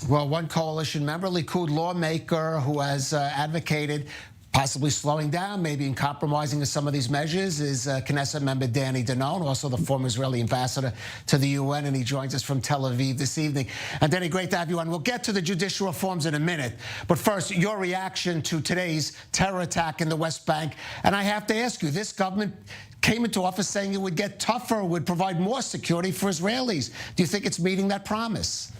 Well, one coalition member, Likud lawmaker, who has advocated possibly slowing down, maybe in compromising some of these measures, is Knesset member Danny Danon, also the former Israeli ambassador to the UN, and he joins us from Tel Aviv this evening. And Danny, great to have you on. We'll get to the judicial reforms in a minute, but first, your reaction to today's terror attack in the West Bank. And I have to ask you, this government came into office saying it would get tougher, would provide more security for Israelis. Do you think it's meeting that promise?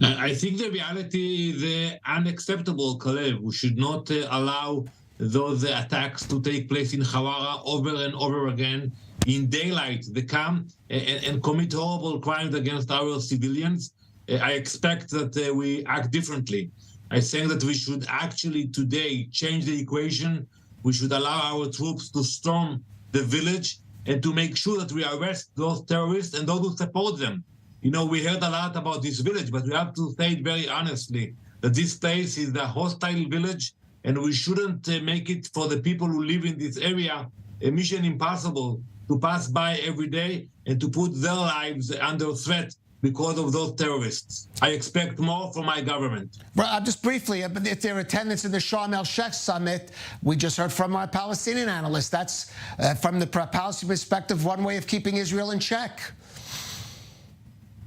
I think the reality is unacceptable, Calev. We should not allow those attacks to take place in Huwara over and over again in daylight. They come and commit horrible crimes against our civilians. I expect that we act differently. I think that we should actually today change the equation. We should allow our troops to storm the village and to make sure that we arrest those terrorists and those who support them. You know, we heard a lot about this village, but we have to say it very honestly, that this place is a hostile village, and we shouldn't make it for the people who live in this area a mission impossible to pass by every day and to put their lives under threat because of those terrorists. I expect more from my government. Well, just briefly, if their attendance in the Sharm el-Sheikh summit, we just heard from our Palestinian analyst, that's from the Palestinian perspective, one way of keeping Israel in check.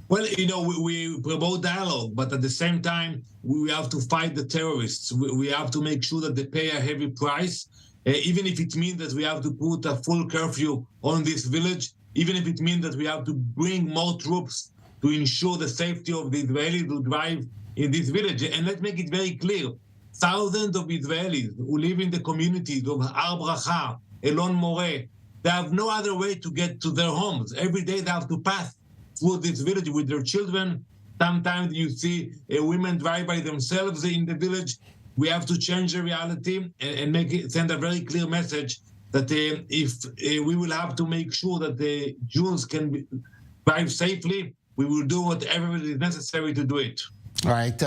Well, you know, we promote dialogue, but at the same time, we have to fight the terrorists. We have to make sure that they pay a heavy price, even if it means that we have to put a full curfew on this village, even if it means that we have to bring more troops to ensure the safety of the Israelis who drive in this village. And let's make it very clear, thousands of Israelis who live in the communities of Har Bracha, Elon Moreh, they have no other way to get to their homes. Every day they have to pass through this village with their children. Sometimes you see women drive by themselves in the village. We have to change the reality and send a very clear message that we will have to make sure that the Jews can drive safely. We will do whatever is necessary to do it. All right,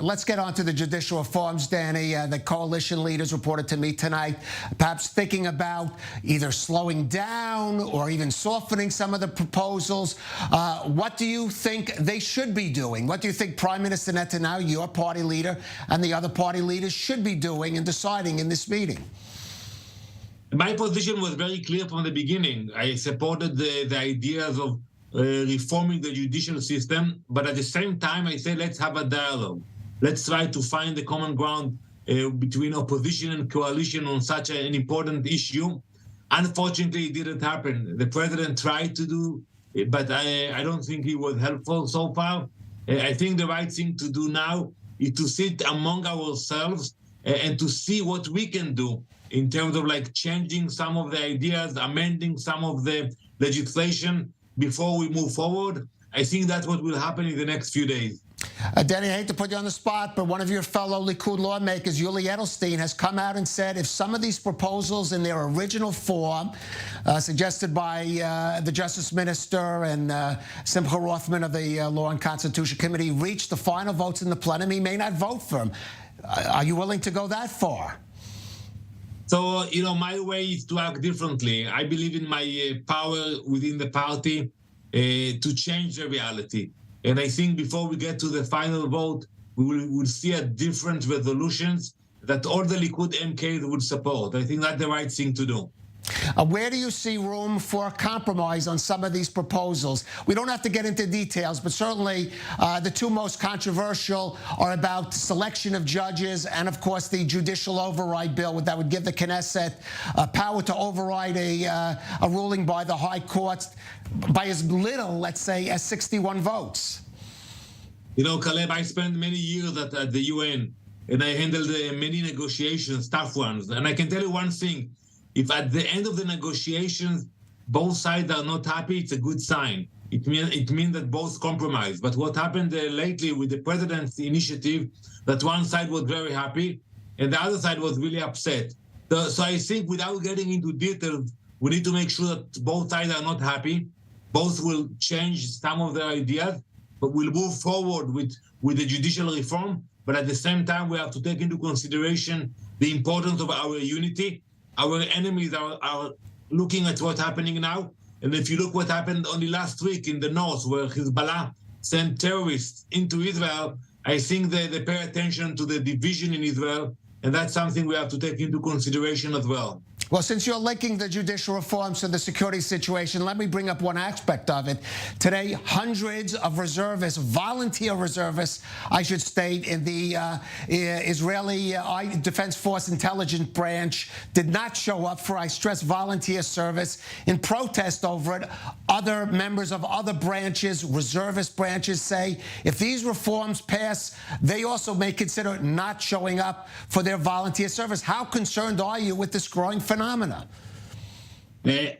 let's get on to the judicial reforms, Danny. The coalition leaders reported to me tonight, perhaps thinking about either slowing down or even softening some of the proposals. What do you think they should be doing? What do you think Prime Minister Netanyahu, your party leader, and the other party leaders should be doing and deciding in this meeting? My position was very clear from the beginning. I supported the ideas of reforming the judicial system, but at the same time, I say let's have a dialogue. Let's try to find the common ground between opposition and coalition on such an important issue. Unfortunately, it didn't happen. The president tried to do it, but I don't think he was helpful so far. I think the right thing to do now is to sit among ourselves and to see what we can do in terms of like changing some of the ideas, amending some of the legislation before we move forward. I think that's what will happen in the next few days. Danny, I hate to put you on the spot, but one of your fellow Likud lawmakers, Yuli Edelstein, has come out and said if some of these proposals in their original form, suggested by the Justice Minister and Simcha Rothman of the Law and Constitution Committee, reach the final votes in the plenum, he may not vote for them. Are you willing to go that far? So, you know, my way is to act differently. I believe in my power within the party to change the reality. And I think before we get to the final vote, we will see a different resolutions that all the Likud MKs would support. I think that's the right thing to do. Where do you see room for compromise on some of these proposals? We don't have to get into details, but certainly the two most controversial are about selection of judges and, of course, the judicial override bill that would give the Knesset power to override a ruling by the High Court by as little, let's say, as 61 votes. You know, Calev, I spent many years at the UN, and I handled many negotiations, tough ones. And I can tell you one thing. If at the end of the negotiations, both sides are not happy, it's a good sign. It means that both compromise. But what happened lately with the president's initiative, that one side was very happy and the other side was really upset. So I think without getting into details, we need to make sure that both sides are not happy. Both will change some of their ideas, but we'll move forward with the judicial reform. But at the same time, we have to take into consideration the importance of our unity. Our enemies are looking at what's happening now. And if you look what happened only last week in the north, where Hezbollah send terrorists into Israel, I think they pay attention to the division in Israel, and that's something we have to take into consideration as well. Well, since you're linking the judicial reforms to the security situation, let me bring up one aspect of it. Today, hundreds of reservists, volunteer reservists, I should state, in the Israeli Defense Force Intelligence Branch did not show up for, I stress, volunteer service in protest over it. Other members of other branches, reservist branches, say if these reforms pass, they also may consider not showing up for their volunteer service. How concerned are you with this growing phenomena?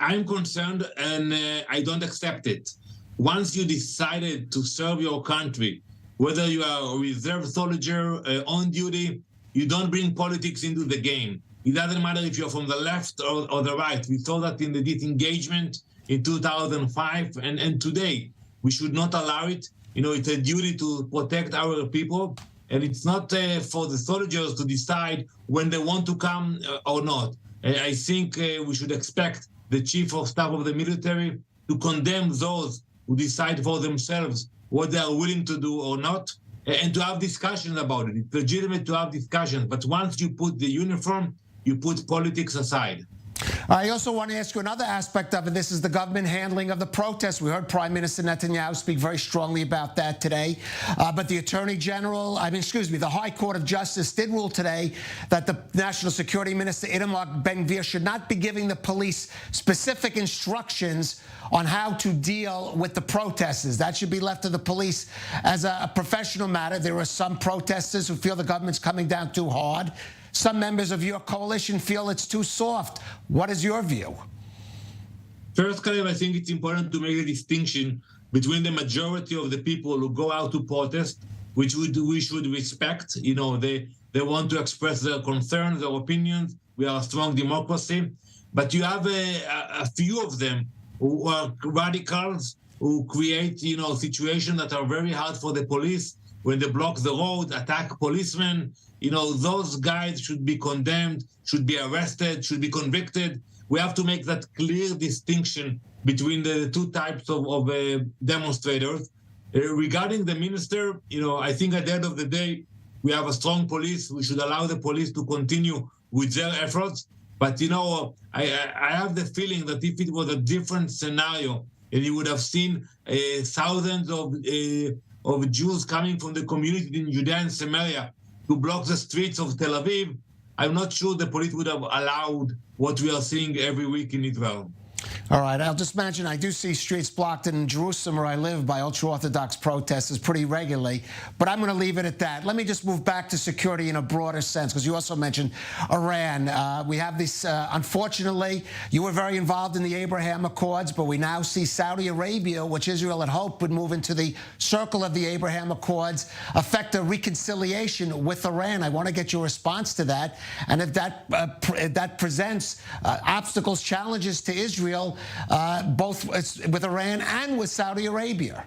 I'm concerned, and I don't accept it. Once you decided to serve your country, whether you are a reserve soldier on duty, you don't bring politics into the game. It doesn't matter if you're from the left or the right. We saw that in the disengagement in 2005 and today. We should not allow it. You know, it's a duty to protect our people, and it's not for the soldiers to decide when they want to come or not. I think we should expect the chief of staff of the military to condemn those who decide for themselves what they are willing to do or not, and to have discussions about it. It's legitimate to have discussions, but once you put the uniform, you put politics aside. I also want to ask you another aspect of it. This is the government handling of the protests. We heard Prime Minister Netanyahu speak very strongly about that today. But the the High Court of Justice did rule today that the National Security Minister, Itamar Ben-Gvir, should not be giving the police specific instructions on how to deal with the protesters. That should be left to the police as a professional matter. There are some protesters who feel the government's coming down too hard. Some members of your coalition feel it's too soft. What is your view? First, Calev, I think it's important to make a distinction between the majority of the people who go out to protest, which we should respect. You know, they want to express their concerns, their opinions. We are a strong democracy. But you have a few of them who are radicals, who create, situations that are very hard for the police when they block the road, attack policemen. Those guys should be condemned, should be arrested, should be convicted. We have to make that clear distinction between the two types of demonstrators. Regarding the minister, I think at the end of the day, we have a strong police. We should allow the police to continue with their efforts. But, I have the feeling that if it was a different scenario, and you would have seen thousands of Jews coming from the community in Judea and Samaria to block the streets of Tel Aviv, I'm not sure the police would have allowed what we are seeing every week in Israel. All right, I'll just mention I do see streets blocked in Jerusalem, where I live, by ultra-Orthodox protesters pretty regularly, but I'm going to leave it at that. Let me just move back to security in a broader sense, because you also mentioned Iran. We have this, unfortunately, you were very involved in the Abraham Accords, but we now see Saudi Arabia, which Israel had hoped would move into the circle of the Abraham Accords, affect a reconciliation with Iran. I want to get your response to that, and if that presents obstacles, challenges to Israel, both with Iran and with Saudi Arabia.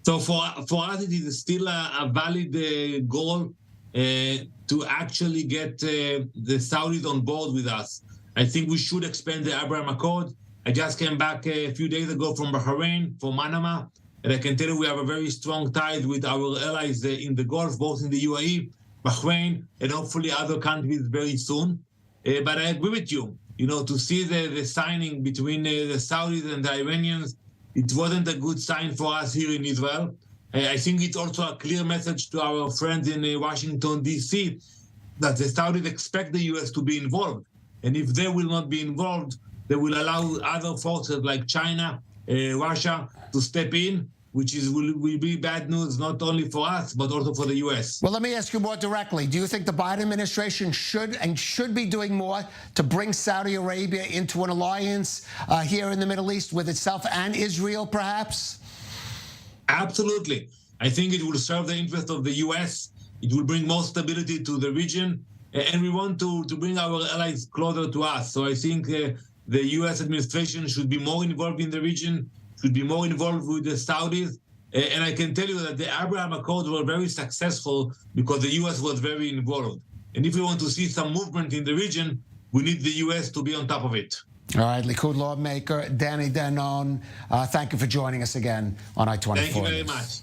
So for us, it is still a valid goal to actually get the Saudis on board with us. I think we should expand the Abraham Accord. I just came back a few days ago from Bahrain, from Manama, and I can tell you we have a very strong ties with our allies in the Gulf, both in the UAE, Bahrain, and hopefully other countries very soon. But I agree with you. To see the signing between the Saudis and the Iranians, it wasn't a good sign for us here in Israel. I think it's also a clear message to our friends in Washington, D.C., that the Saudis expect the U.S. to be involved. And if they will not be involved, they will allow other forces like China, Russia to step in, which will be bad news not only for us, but also for the U.S. Well, let me ask you more directly. Do you think the Biden administration should be doing more to bring Saudi Arabia into an alliance here in the Middle East with itself and Israel, perhaps? Absolutely. I think it will serve the interest of the U.S. It will bring more stability to the region, and we want to bring our allies closer to us. So I think the U.S. administration should be more involved in the region, should be more involved with the Saudis. And I can tell you that the Abraham Accords were very successful because the U.S. was very involved. And if we want to see some movement in the region, we need the U.S. to be on top of it. All right, Likud lawmaker Danny Danon, thank you for joining us again on I-24. Thank you very much.